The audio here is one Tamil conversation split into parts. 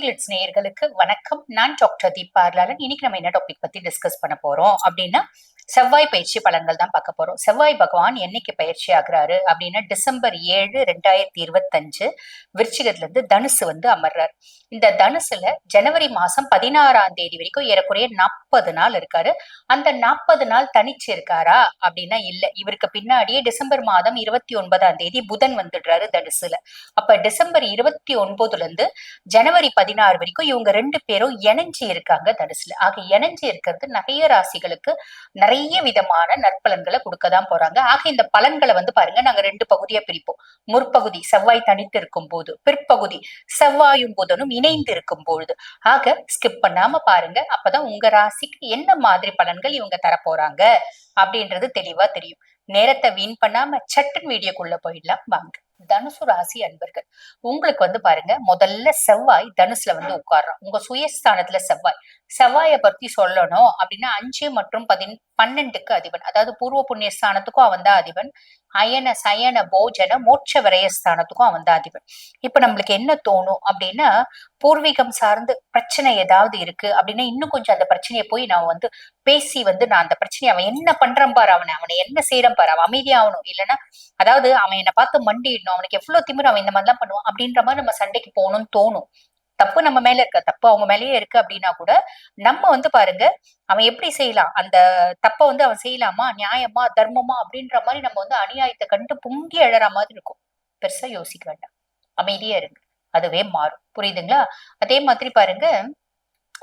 கிளிட்ஸ் நேயர்களுக்கு வணக்கம். நான் டாக்டர் தீபா லாலன். இன்னைக்கு நம்ம என்ன டாபிக் பத்தி டிஸ்கஸ் பண்ண போறோம் அப்படின்னா, செவ்வாய் பயிற்சி பலன்கள் தான் பார்க்க போறோம். செவ்வாய் பகவான் என்னைக்கு பயிற்சி ஆகுறாரு அப்படின்னா, டிசம்பர் 7, 2025 விருச்சிகத்துல இருந்து தனுசு வந்து அமர்றாரு. இந்த தனுசுல ஜனவரி மாசம் 16ஆம் தேதி வரைக்கும் ஏறக்குறைய 40 நாள் இருக்காரு. அந்த 40 நாள் தனிச்சு இருக்காரா அப்படின்னா இல்ல. இவருக்கு பின்னாடியே டிசம்பர் மாதம் 29ஆம் தேதி புதன் வந்துடுறாரு தனுசுல. அப்ப டிசம்பர் 29ல இருந்து ஜனவரி 16 வரைக்கும் இவங்க 2 பேரும் இணைஞ்சு இருக்காங்க தனுசுல. ஆக இணைஞ்சு இருக்கிறது நிறைய ராசிகளுக்கு நிறைய விதமான நற்பலன்களை கொடுக்கதான் போறாங்க. ஆக இந்த பலன்களை வந்து பாருங்க, நாங்க 2 பகுதியா பிரிப்போம். முற்பகுதி செவ்வாய் தனித்து இருக்கும் போது, பிற்பகுதி செவ்வாயும் புதனும் இணைந்து இருக்கும் பொழுது. ஆக ஸ்கிப் பண்ணாம பாருங்க. அப்பதான் உங்க ராசிக்கு என்ன மாதிரி பலன்கள் இவங்க தர போறாங்க அப்படின்றது தெளிவா தெரியும். நேரத்தை வீண் பண்ணாம சட்டுன்னு வீடியோக்குள்ள போயிடலாம் வாங்க. தனுசு ராசி அன்பர்கள், உங்களுக்கு வந்து பாருங்க, முதல்ல செவ்வாய் தனுசுல வந்து உட்கார்றான். உங்க சுயஸ்தானத்துல செவ்வாயை பத்தி சொல்லணும் அப்படின்னா 5 மற்றும் 12க்கு அதிபன். அதாவது பூர்வ புண்ணிய ஸ்தானத்துக்கும் அவன் தான் அதிபன். அயன சயன போஜன மோட்ச விரயஸ்தானத்துக்கும் அவன் தான் அதிபன். இப்ப நம்மளுக்கு என்ன தோணும் அப்படின்னா, பூர்வீகம் சார்ந்து பிரச்சனை ஏதாவது இருக்கு அப்படின்னா இன்னும் கொஞ்சம் அந்த பிரச்சனையை போய் நான் வந்து பேசி வந்து நான் அந்த பிரச்சனையை அவன் என்ன பண்றான் பாரு, அவனை என்ன செய்யறான் பாரு, அவன் அமைதியாகணும். இல்லைன்னா அதாவது அவன் என்னை பார்த்து மண்டிடணும், அவனுக்கு எவ்வளவு திமிரு, அவன் இந்த மாதிரிலாம் பண்ணுவான் அப்படின்ற மாதிரி நம்ம சண்டைக்கு போகணும்னு தோணும். தப்பு நம்ம மேல இருக்க, தப்பு அவங்க மேலேயே இருக்கு அப்படின்னா கூட நம்ம வந்து பாருங்க, அவன் எப்படி செய்யலாம், அந்த தப்ப வந்து அவன் செய்யலாமா, நியாயமா, தர்மமா அப்படின்ற மாதிரி நம்ம வந்து அநியாயத்தை கண்டு பொங்கி எழற மாதிரி இருக்கும். பெருசா யோசிக்க வேண்டாம், அமைதியா இருங்க, அதுவே மாறும். புரியுதுங்களா? அதே மாதிரி பாருங்க,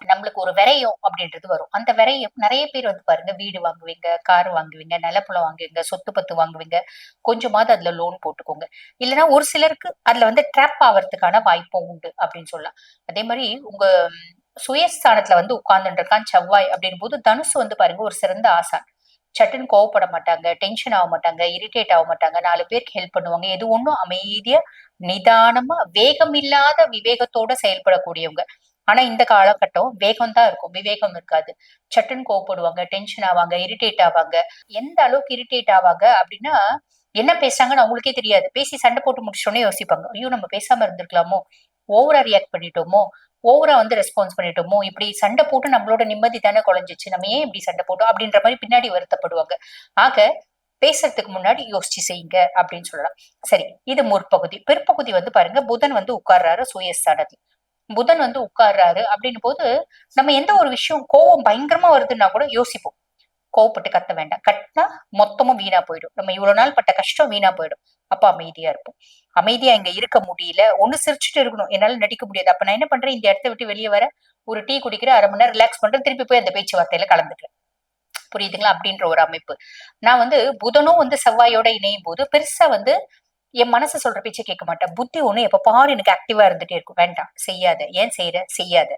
நம்மளுக்கு ஒரு விரயம் அப்படின்றது வரும். அந்த விரயம் நிறைய பேர் வந்து பாருங்க, வீடு வாங்குவீங்க, கார் வாங்குவீங்க, நிலப்புலம் வாங்குவீங்க, சொத்து பத்து வாங்குவீங்க, கொஞ்சமாவது அதுல லோன் போட்டுக்கோங்க. இல்லைன்னா ஒரு சிலருக்கு அதுல வந்து ட்ராப் ஆகிறதுக்கான வாய்ப்பும் உண்டு அப்படின்னு சொல்லலாம். அதே மாதிரி உங்க சுயஸ்தானத்துல வந்து உட்கார்ந்துட்டு இருக்கான் செவ்வாய் அப்படின் போது, தனுசு வந்து பாருங்க ஒரு சிறந்த ஆசான். சட்டுன்னு கோவப்பட மாட்டாங்க, டென்ஷன் ஆக மாட்டாங்க, இரிட்டேட் ஆக மாட்டாங்க, 4 பேருக்கு ஹெல்ப் பண்ணுவாங்க. எது ஒண்ணும் அமைதியா நிதானமா வேகம் இல்லாத விவேகத்தோட செயல்படக்கூடியவங்க. ஆனா இந்த காலகட்டம் வேகம் தான் இருக்கும், விவேகம் இருக்காது. சட்டுன்னு கோவப்படுவாங்க, டென்ஷன் ஆவாங்க, இரிட்டேட் ஆவாங்க. எந்த அளவுக்கு இரிட்டேட் ஆவாங்க அப்படின்னா, என்ன பேசுறாங்கன்னு அவங்களுக்கே தெரியாது. பேசி சண்டை போட்டு முடிச்சோடனே யோசிப்பாங்க, ஐயோ நம்ம பேசாம இருந்திருக்கலாமோ, ஓவரா ரியாக்ட் பண்ணிட்டோமோ, ஓவரா வந்து ரெஸ்பான்ஸ் பண்ணிட்டோமோ, இப்படி சண்டை போட்டு நம்மளோட நிம்மதி தானே குறைஞ்சிச்சு, நம்ம ஏன் இப்படி சண்டை போட்டோம் அப்படின்ற மாதிரி பின்னாடி வருத்தப்படுவாங்க. ஆக பேசுறதுக்கு முன்னாடி யோசிச்சு செய்யுங்க அப்படின்னு சொல்லலாம். சரி, இது முற்பகுதி. பிற்பகுதி வந்து பாருங்க, புதன் வந்து உட்கார்றாரு சுயஸ்தானத்தில். புதன் வந்து உட்கார்றாரு அப்படின்னு போது, நம்ம எந்த ஒரு விஷயம் கோவம் பயங்கரமா வருதுன்னா கூட யோசிப்போம். கோவப்பட்டு கத்த வேண்டாம், கட்டினா மொத்தமும் வீணா போயிடும், நம்ம இவ்வளவு நாள் பட்ட கஷ்டம் வீணா போயிடும். அப்ப அமைதியா இருப்போம். அமைதியா இங்க இருக்க முடியல, ஒண்ணு சிரிச்சுட்டு இருக்கணும், என்னால நடிக்க முடியாது. அப்ப நான் என்ன பண்றேன், இந்த இடத்த விட்டு வெளியே வர, ஒரு டீ குடிக்கிற, 1/2 மணி நேரம் ரிலாக்ஸ் பண்றேன், திருப்பி போய் அந்த பேச்சுவார்த்தையில கலந்துக்கிறேன். புரியுதுங்களா? அப்படின்ற ஒரு அமைப்பு. நான் வந்து புதனும் வந்து செவ்வாயோட இணையும் போது பெருசா வந்து என் மனசு சொல்ற பேச்சை கேட்க மாட்டேன். புத்தி ஒண்ணு எப்ப பாரு எனக்கு ஆக்டிவா இருந்துட்டே இருக்கும். வேண்டாம், செய்யாத, ஏன் செய்யற, செய்யாத,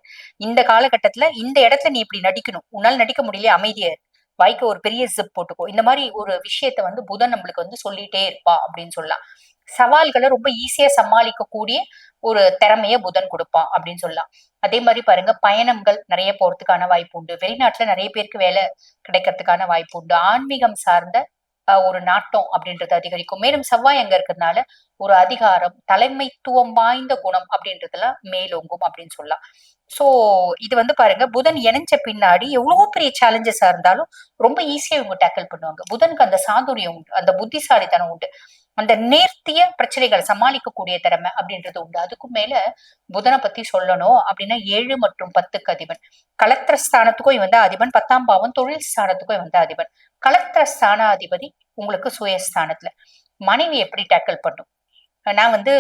இந்த காலகட்டத்துல இந்த இடத்துல நீ இப்படி நடிக்கணும், உன்னால நடிக்க முடியல, அமைதியா இரு, வாய்க்கு ஒரு பெரிய ஜிப் போட்டுக்கோ. இந்த மாதிரி ஒரு விஷயத்த வந்து புதன் நம்மளுக்கு வந்து சொல்லிட்டே இருப்பா அப்படின்னு சொல்லலாம். சவால்களை ரொம்ப ஈஸியா சமாளிக்க கூடிய ஒரு திறமைய புதன் கொடுப்பான் அப்படின்னு சொல்லலாம். அதே மாதிரி பாருங்க, பயணங்கள் நிறைய போறதுக்கான வாய்ப்பு உண்டு. வெளிநாட்டுல நிறைய பேருக்கு வேலை கிடைக்கிறதுக்கான வாய்ப்பு உண்டு. ஆன்மீகம் சார்ந்த ஒரு நாட்டம் அப்படின்றது அதிகரிக்கும். மேலும் செவ்வாய் அங்க இருக்கிறதுனால ஒரு அதிகாரம், தலைமைத்துவம் வாய்ந்த குணம் அப்படின்றதெல்லாம் மேலோங்கும் அப்படின்னு சொல்லலாம். சோ இது வந்து பாருங்க, புதன் இணைஞ்ச பின்னாடி எவ்வளவு பெரிய சேலஞ்சஸா இருந்தாலும் ரொம்ப ஈஸியா இவங்க டேக்கிள் பண்ணுவாங்க. புதனுக்கு அந்த சாதுரியம் உண்டு, அந்த புத்திசாலித்தனம் உண்டு, அந்த நேர்த்திய பிரச்சனைகளை சமாளிக்கக்கூடிய திறமை அப்படின்றது உண்டு. அதுக்கும் மேல புதனை பத்தி சொல்லணும் அப்படின்னா 7 மற்றும் 10க்கு அதிபன். கலத்திர ஸ்தானத்துக்கும் இவன் தான் அதிபன். 10ஆம் பாவம் தொழில் ஸ்தானத்துக்கும் இவன் தான் அதிபன். கலத்திர ஸ்தானாதிபதி உங்களுக்கு சுயஸ்தானத்துல. மனைவி எப்படி டேக்கிள் பண்ணும்? நான் வந்து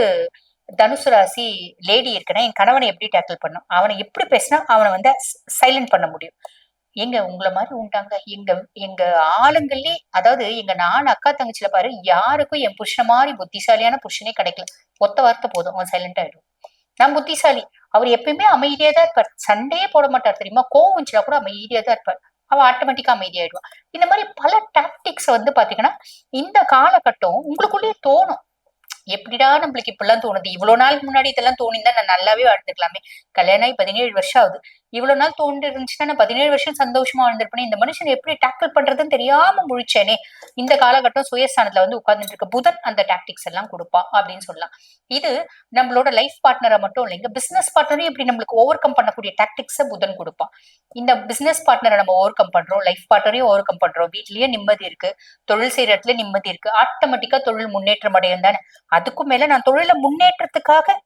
தனுசு ராசி லேடி இருக்கேன்னா என் கணவனை எப்படி டேக்கிள் பண்ணும், அவனை எப்படி பேசினா அவனை வந்து சைலண்ட் பண்ண முடியும். எங்க உங்களை மாதிரி உண்டாங்க, எங்க எங்க ஆளுங்களே, அதாவது எங்க 4 அக்கா தங்கச்சில பாரு, யாருக்கும் என் புருஷன் மாதிரி புத்திசாலியான புருஷனே கிடைக்கல. ஒத்த வார்த்தை போதும், அவன் சைலண்ட் ஆயிடும். நான் புத்திசாலி, அவர் எப்பயுமே அமைதியா தான் இருப்பார், சண்டையே போட மாட்டார் தெரியுமா, கோவம் வந்துச்சுனா கூட அமைதியா தான் இருப்பார், அவ ஆட்டோமேட்டிக்கா அமைதியாயிடுவான். இந்த மாதிரி பல டாக்டிக்ஸ் வந்து பாத்தீங்கன்னா இந்த காலகட்டம் உங்களுக்குள்ளேயே தோணும். எப்படிடா நம்மளுக்கு இப்படிலாம் தோணுது, இவ்வளவு நாளுக்கு முன்னாடி இதெல்லாம் தோணிந்தா நான் நல்லாவே வாழ்ந்துக்கலாமே, கல்யாணம் ஆகி 17 வருஷம் ஆகுது, இவ்வளவு நாள் தோண்டு இருந்துச்சுன்னா நான் 17 வருஷம் சந்தோஷமா இருந்திருப்பேன். இந்த மனுஷன் எப்படி டேக்கிள் பண்றதுன்னு தெரியாம முழிச்சேனே. இந்த காலகட்டம் சுயஸ்தானத்துல வந்து உட்கார்ந்துட்டு இருக்க புதன் அந்த டாக்டிக்ஸ் எல்லாம் கொடுப்பா அப்படின்னு சொல்லலாம். இது நம்மளோட லைஃப் பார்ட்னரை மட்டும் இல்லைங்க, பிசினஸ் பார்ட்னரையும் இப்படி நம்மளுக்கு ஓவர் கம் பண்ணக்கூடிய டாக்டிக்ஸை புதன் கொடுப்பான். இந்த பிசினஸ் பார்ட்னரை நம்ம ஓவர் கம் பண்றோம், லைஃப் பார்ட்னரையும் ஓவர் கம் பண்றோம், வீட்லயே நிம்மதி இருக்கு, தொழில் செய்யற இடத்துல நிம்மதி இருக்கு, ஆட்டோமேட்டிக்கா தொழில் முன்னேற்றம் அடையும் தானே. அதுக்கும் மேல நான் தொழில முன்னேற்றத்துக்காக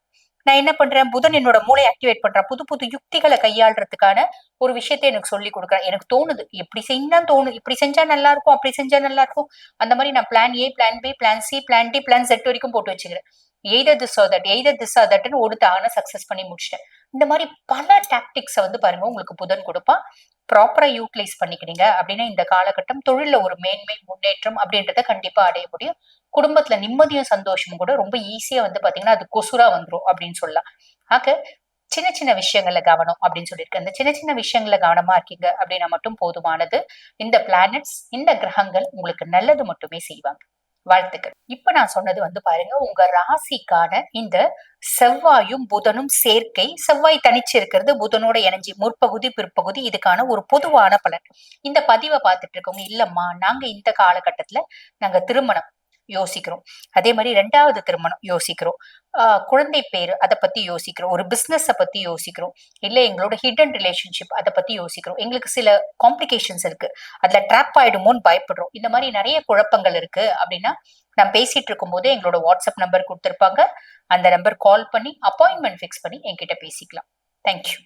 நான் என்ன பண்றேன், புதன் என்னோட மூளையை ஆக்டிவேட் பண்றேன், புது புது யுக்திகளை கையாளுறதுக்கான ஒரு விஷயத்தை எனக்கு சொல்லி கொடுக்குறேன். எனக்கு தோணுது இப்படி செஞ்சான் தோணுது, இப்படி செஞ்சா நல்லா இருக்கும், அப்படி செஞ்சா நல்லா இருக்கும். அந்த மாதிரி நான் plan A, plan B, plan C, plan D, plan Z வரைக்கும் போட்டு வச்சுக்கிறேன். Either this or that, either this or தட்னு ஒடுத்தான சக்சஸ் பண்ணி முடிச்சிட்டேன். இந்த மாதிரி பல டாக்டிக்ஸை வந்து பாருங்க உங்களுக்கு புதன் கொடுப்பான். ப்ராப்பரா யூட்டிலைஸ் பண்ணிக்கிறீங்க அப்படின்னா இந்த காலகட்டம் தொழில ஒரு மேன்மை முன்னேற்றம் அப்படின்றத கண்டிப்பா அடைய முடியும். குடும்பத்துல நிம்மதியும் சந்தோஷமும் கூட ரொம்ப ஈஸியா வந்து பாத்தீங்கன்னா அது கொசுரா வந்துரும் அப்படின்னு சொல்லலாம். ஆக சின்ன சின்ன விஷயங்கள்ல கவனம் அப்படின்னு சொல்லியிருக்கேன். இந்த சின்ன சின்ன விஷயங்கள்ல கவனமா இருக்கீங்க அப்படின்னா மட்டும் போதுமானது. இந்த பிளானட்ஸ், இந்த கிரகங்கள் உங்களுக்கு நல்லது மட்டுமே செய்வாங்க. வாழ்த்துக்கள். இப்ப நான் சொன்னது வந்து பாருங்க உங்க ராசிக்கான இந்த செவ்வாயும் புதனும் சேர்க்கை. செவ்வாய் தனிச்சு இருக்கிறது, புதனோட இணைஞ்சி முற்பகுதி பிற்பகுதி, இதுக்கான ஒரு பொதுவான பலன். இந்த பதிவை பார்த்துட்டு இருக்கவங்க, இல்லம்மா நாங்க இந்த காலகட்டத்துல நாங்க திருமணம் யோசிக்கிறோம், அதே மாதிரி 2வது திருமணம் யோசிக்கிறோம், குழந்தை பேரு அதை பத்தி யோசிக்கிறோம், ஒரு பிசினஸ பத்தி யோசிக்கிறோம், இல்ல எங்களோட ஹிடன் ரிலேஷன்ஷிப் அதை பத்தி யோசிக்கிறோம், எங்களுக்கு சில காம்ப்ளிகேஷன்ஸ் இருக்கு, அதுல ட்ராப் ஆயிடுமோன்னு பயப்படுறோம், இந்த மாதிரி நிறைய குழப்பங்கள் இருக்கு அப்படின்னா நான் பேசிட்டு இருக்கும் போதே எங்களோட வாட்ஸ்அப் நம்பர் கொடுத்திருப்பாங்க. அந்த நம்பர் கால் பண்ணி அப்பாயின்மெண்ட் ஃபிக்ஸ் பண்ணி என்கிட்ட பேசிக்கலாம். தேங்க்யூ.